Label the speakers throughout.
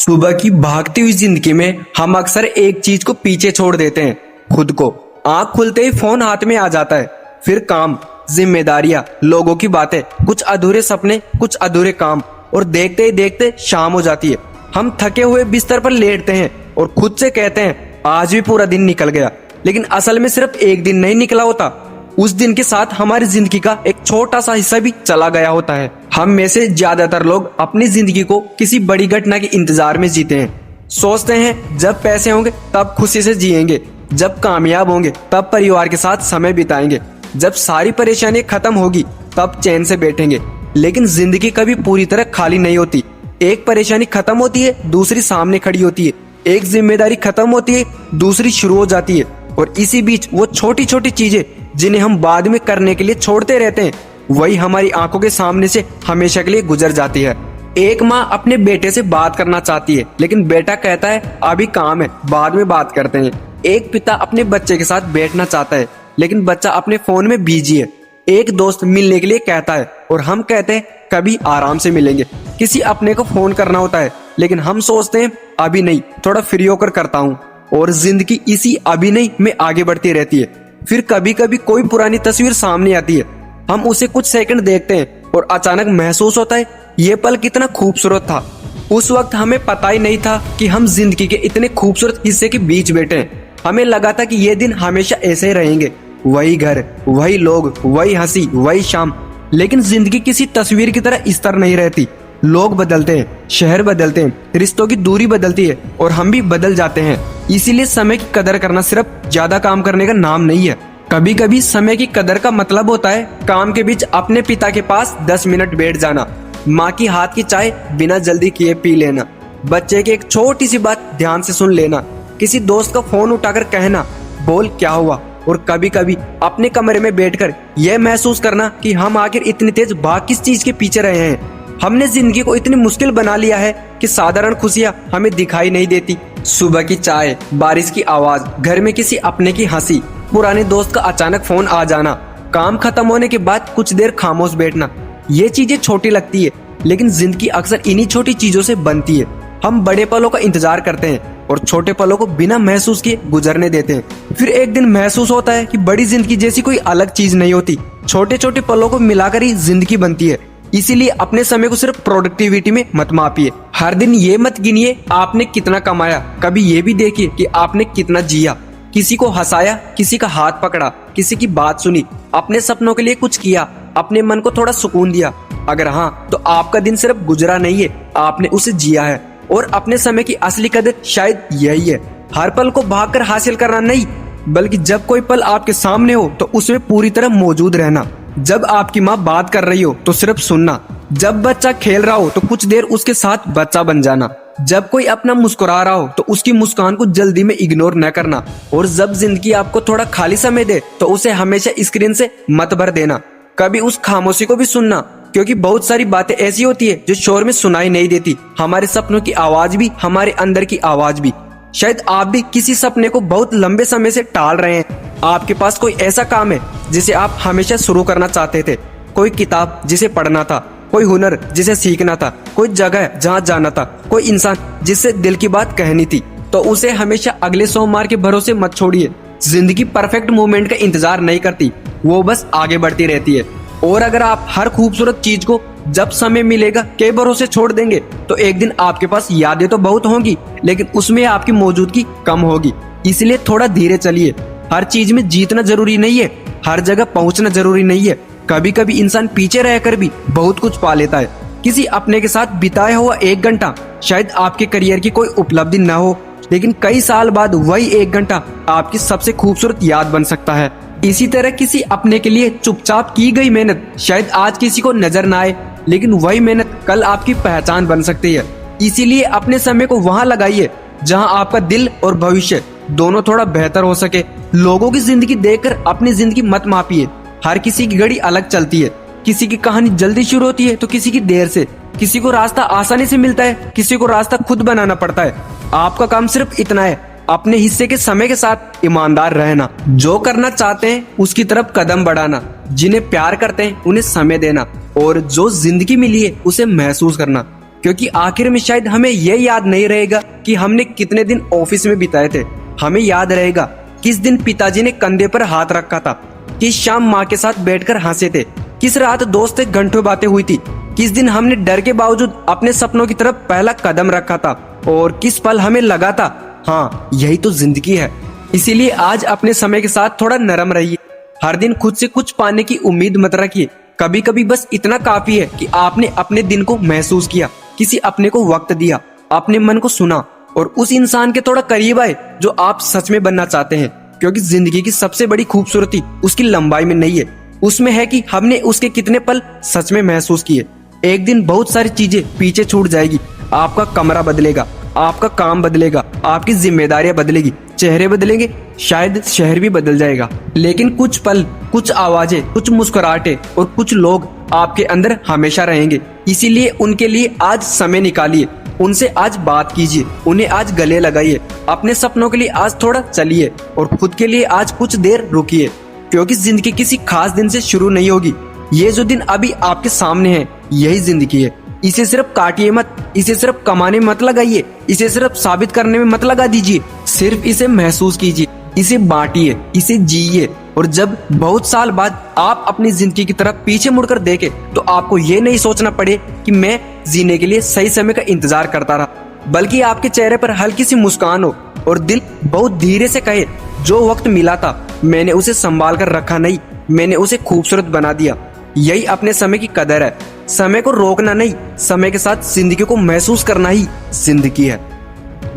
Speaker 1: सुबह की भागती हुई जिंदगी में हम अक्सर एक चीज को पीछे छोड़ देते हैं, खुद को। आंख खुलते ही फोन हाथ में आ जाता है, फिर काम, जिम्मेदारियां, लोगों की बातें, कुछ अधूरे सपने, कुछ अधूरे काम, और देखते ही देखते शाम हो जाती है। हम थके हुए बिस्तर पर लेटते हैं और खुद से कहते हैं आज भी पूरा दिन निकल गया, लेकिन असल में सिर्फ एक दिन नहीं निकला होता। उस दिन के साथ हमारी जिंदगी का एक छोटा सा हिस्सा भी चला गया होता है। हम में से ज्यादातर लोग अपनी जिंदगी को किसी बड़ी घटना के इंतजार में जीते हैं। सोचते हैं जब पैसे होंगे तब खुशी से जिएंगे, जब कामयाब होंगे तब परिवार के साथ समय बिताएंगे, जब सारी परेशानियां खत्म होगी तब चैन से बैठेंगे। लेकिन जिंदगी कभी पूरी तरह खाली नहीं होती। एक परेशानी खत्म होती है, दूसरी सामने खड़ी होती है। एक जिम्मेदारी खत्म होती है, दूसरी शुरू हो जाती है। और इसी बीच वो छोटी छोटी चीजें जिन्हें हम बाद में करने के लिए छोड़ते रहते हैं, वही हमारी आंखों के सामने से हमेशा के लिए गुजर जाती है। एक माँ अपने बेटे से बात करना चाहती है, लेकिन बेटा कहता है अभी काम है, बाद में बात करते हैं। एक पिता अपने बच्चे के साथ बैठना चाहता है, लेकिन बच्चा अपने फोन में बिजी है। एक दोस्त मिलने के लिए कहता है और हम कहते हैं कभी आराम से मिलेंगे। किसी अपने को फोन करना होता है, लेकिन हम सोचते हैं अभी नहीं, थोड़ा फ्री होकर करता हूँ। और जिंदगी इसी अभी नहीं में आगे बढ़ती रहती है। फिर कभी कभी कोई पुरानी तस्वीर सामने आती है, हम उसे कुछ सेकंड देखते हैं और अचानक महसूस होता है ये पल कितना खूबसूरत था। उस वक्त हमें पता ही नहीं था कि हम जिंदगी के इतने खूबसूरत हिस्से के बीच बैठे हैं। हमें लगा था कि ये दिन हमेशा ऐसे ही रहेंगे, वही घर, वही लोग, वही हंसी, वही शाम। लेकिन जिंदगी किसी तस्वीर की तरह इस तरह नहीं रहती। लोग बदलते हैं, शहर बदलते हैं, रिश्तों की दूरी बदलती है और हम भी बदल जाते हैं। इसीलिए समय की कदर करना सिर्फ ज्यादा काम करने का नाम नहीं है। कभी कभी समय की कदर का मतलब होता है काम के बीच अपने पिता के पास 10 मिनट बैठ जाना, माँ की हाथ की चाय बिना जल्दी किए पी लेना, बच्चे की एक छोटी सी बात ध्यान से सुन लेना, किसी दोस्त का फोन उठाकर कहना बोल क्या हुआ। और कभी कभी अपने कमरे में बैठकर यह महसूस करना कि हम आखिर इतनी तेज भाग किस चीज के पीछे रहे हैं। हमने जिंदगी को इतनी मुश्किल बना लिया है कि साधारण खुशियां हमें दिखाई नहीं देती। सुबह की चाय, बारिश की आवाज, घर में किसी अपने की हंसी, पुराने दोस्त का अचानक फोन आ जाना, काम खत्म होने के बाद कुछ देर खामोश बैठना, ये चीजें छोटी लगती है, लेकिन जिंदगी अक्सर इन्हीं छोटी चीजों से बनती है। हम बड़े पलों का इंतजार करते हैं और छोटे पलों को बिना महसूस किए गुजरने देते हैं। फिर एक दिन महसूस होता है कि बड़ी जिंदगी जैसी कोई अलग चीज नहीं होती, छोटे छोटे पलों को मिलाकर ही जिंदगी बनती है। इसीलिए अपने समय को सिर्फ प्रोडक्टिविटी में मत मापिए। हर दिन ये मत गिनिए आपने कितना कमाया, कभी ये भी देखिए कि आपने कितना जिया, किसी को हंसाया, किसी का हाथ पकड़ा, किसी की बात सुनी, अपने सपनों के लिए कुछ किया, अपने मन को थोड़ा सुकून दिया। अगर हाँ, तो आपका दिन सिर्फ गुजरा नहीं है, आपने उसे जिया है। और अपने समय की असली कदर शायद यही है, हर पल को भागकर हासिल करना नहीं, बल्कि जब कोई पल आपके सामने हो तो उसमें पूरी तरह मौजूद रहना। जब आपकी माँ बात कर रही हो तो सिर्फ सुनना, जब बच्चा खेल रहा हो तो कुछ देर उसके साथ बच्चा बन जाना, जब कोई अपना मुस्कुरा रहा हो तो उसकी मुस्कान को जल्दी में इग्नोर न करना, और जब जिंदगी आपको थोड़ा खाली समय दे तो उसे हमेशा स्क्रीन से मत भर देना। कभी उस खामोशी को भी सुनना, क्योंकि बहुत सारी बातें ऐसी होती है जो शोर में सुनाई नहीं देती। हमारे सपनों की आवाज भी, हमारे अंदर की आवाज भी। शायद आप भी किसी सपने को बहुत लंबे समय से टाल रहे हैं। आपके पास कोई ऐसा काम है जिसे आप हमेशा शुरू करना चाहते थे, कोई किताब जिसे पढ़ना था, कोई हुनर जिसे सीखना था, कोई जगह जहाँ जाना था, कोई इंसान जिससे दिल की बात कहनी थी, तो उसे हमेशा अगले सोमवार के भरोसे मत छोड़िए। जिंदगी परफेक्ट मोमेंट का इंतजार नहीं करती, वो बस आगे बढ़ती रहती है। और अगर आप हर खूबसूरत चीज को जब समय मिलेगा के भरोसे छोड़ देंगे तो एक दिन आपके पास यादें तो बहुत होंगी, लेकिन उसमें आपकी मौजूदगी कम होगी। इसलिए थोड़ा धीरे चलिए। हर चीज में जीतना जरूरी नहीं है, हर जगह पहुंचना जरूरी नहीं है। कभी कभी इंसान पीछे रहकर भी बहुत कुछ पा लेता है। किसी अपने के साथ बिताया हुआ 1 घंटा शायद आपके करियर की कोई उपलब्धि न हो, लेकिन कई साल बाद वही 1 घंटा आपकी सबसे खूबसूरत याद बन सकता है। इसी तरह किसी अपने के लिए चुपचाप की गई मेहनत शायद आज किसी को नजर न आए, लेकिन वही मेहनत कल आपकी पहचान बन सकती है। इसीलिए अपने समय को वहां लगाइए जहां आपका दिल और भविष्य दोनों थोड़ा बेहतर हो सके। लोगों की जिंदगी देखकर अपनी जिंदगी मत मापिए। हर किसी की घड़ी अलग चलती है, किसी की कहानी जल्दी शुरू होती है तो किसी की देर से, किसी को रास्ता आसानी से मिलता है, किसी को रास्ता खुद बनाना पड़ता है। आपका काम सिर्फ इतना है, अपने हिस्से के समय के साथ ईमानदार रहना, जो करना चाहते हैं उसकी तरफ कदम बढ़ाना, जिन्हें प्यार करते हैं उन्हें समय देना, और जो जिंदगी मिली है उसे महसूस करना। क्योंकि आखिर में शायद हमें यह याद नहीं रहेगा कि हमने कितने दिन ऑफिस में बिताए थे। हमें याद रहेगा किस दिन पिताजी ने कंधे पर हाथ रखा था, किस शाम माँ के साथ बैठकर हंसे थे, किस रात दोस्त से घंटों बातें हुई थी, किस दिन हमने डर के बावजूद अपने सपनों की तरफ पहला कदम रखा था, और किस पल हमें लगा था हाँ यही तो जिंदगी है। इसीलिए आज अपने समय के साथ थोड़ा नरम रहिए। हर दिन खुद से कुछ पाने की उम्मीद मत रखिए। कभी कभी बस इतना काफी है कि आपने अपने दिन को महसूस किया, किसी अपने को वक्त दिया, अपने मन को सुना और उस इंसान के थोड़ा करीब आए जो आप सच में बनना चाहते हैं। क्योंकि जिंदगी की सबसे बड़ी खूबसूरती उसकी लंबाई में नहीं है, उसमें है कि हमने उसके कितने पल सच में महसूस किए। एक दिन बहुत सारी चीजें पीछे छूट जाएगी। आपका कमरा बदलेगा, आपका काम बदलेगा, आपकी जिम्मेदारियां बदलेगी, चेहरे बदलेंगे, शायद शहर भी बदल जाएगा, लेकिन कुछ पल, कुछ आवाजें, कुछ मुस्कुराहटें और कुछ लोग आपके अंदर हमेशा रहेंगे। इसीलिए उनके लिए आज समय निकालिए, उनसे आज बात कीजिए, उन्हें आज गले लगाइए, अपने सपनों के लिए आज थोड़ा चलिए और खुद के लिए आज कुछ देर रुकिए। क्योंकि जिंदगी किसी खास दिन से शुरू नहीं होगी। ये जो दिन अभी आपके सामने है यही जिंदगी है। इसे सिर्फ काटिए मत, इसे सिर्फ कमाने में मत लगाइए, इसे सिर्फ साबित करने में मत लगा दीजिए। सिर्फ इसे महसूस कीजिए, इसे बांटिए, इसे जिए। और जब बहुत साल बाद आप अपनी जिंदगी की तरफ पीछे मुड़कर देखें तो आपको ये नहीं सोचना पड़े कि मैं जीने के लिए सही समय का इंतजार करता रहा, बल्कि आपके चेहरे पर हल्की सी मुस्कान हो और दिल बहुत धीरे से कहे जो वक्त मिला था मैंने उसे संभाल कर रखा नहीं, मैंने उसे खूबसूरत बना दिया। यही अपने समय की कदर है। समय को रोकना नहीं, समय के साथ जिंदगी को महसूस करना ही जिंदगी है।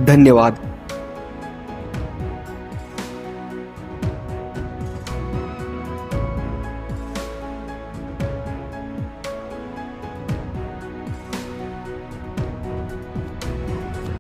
Speaker 1: धन्यवाद।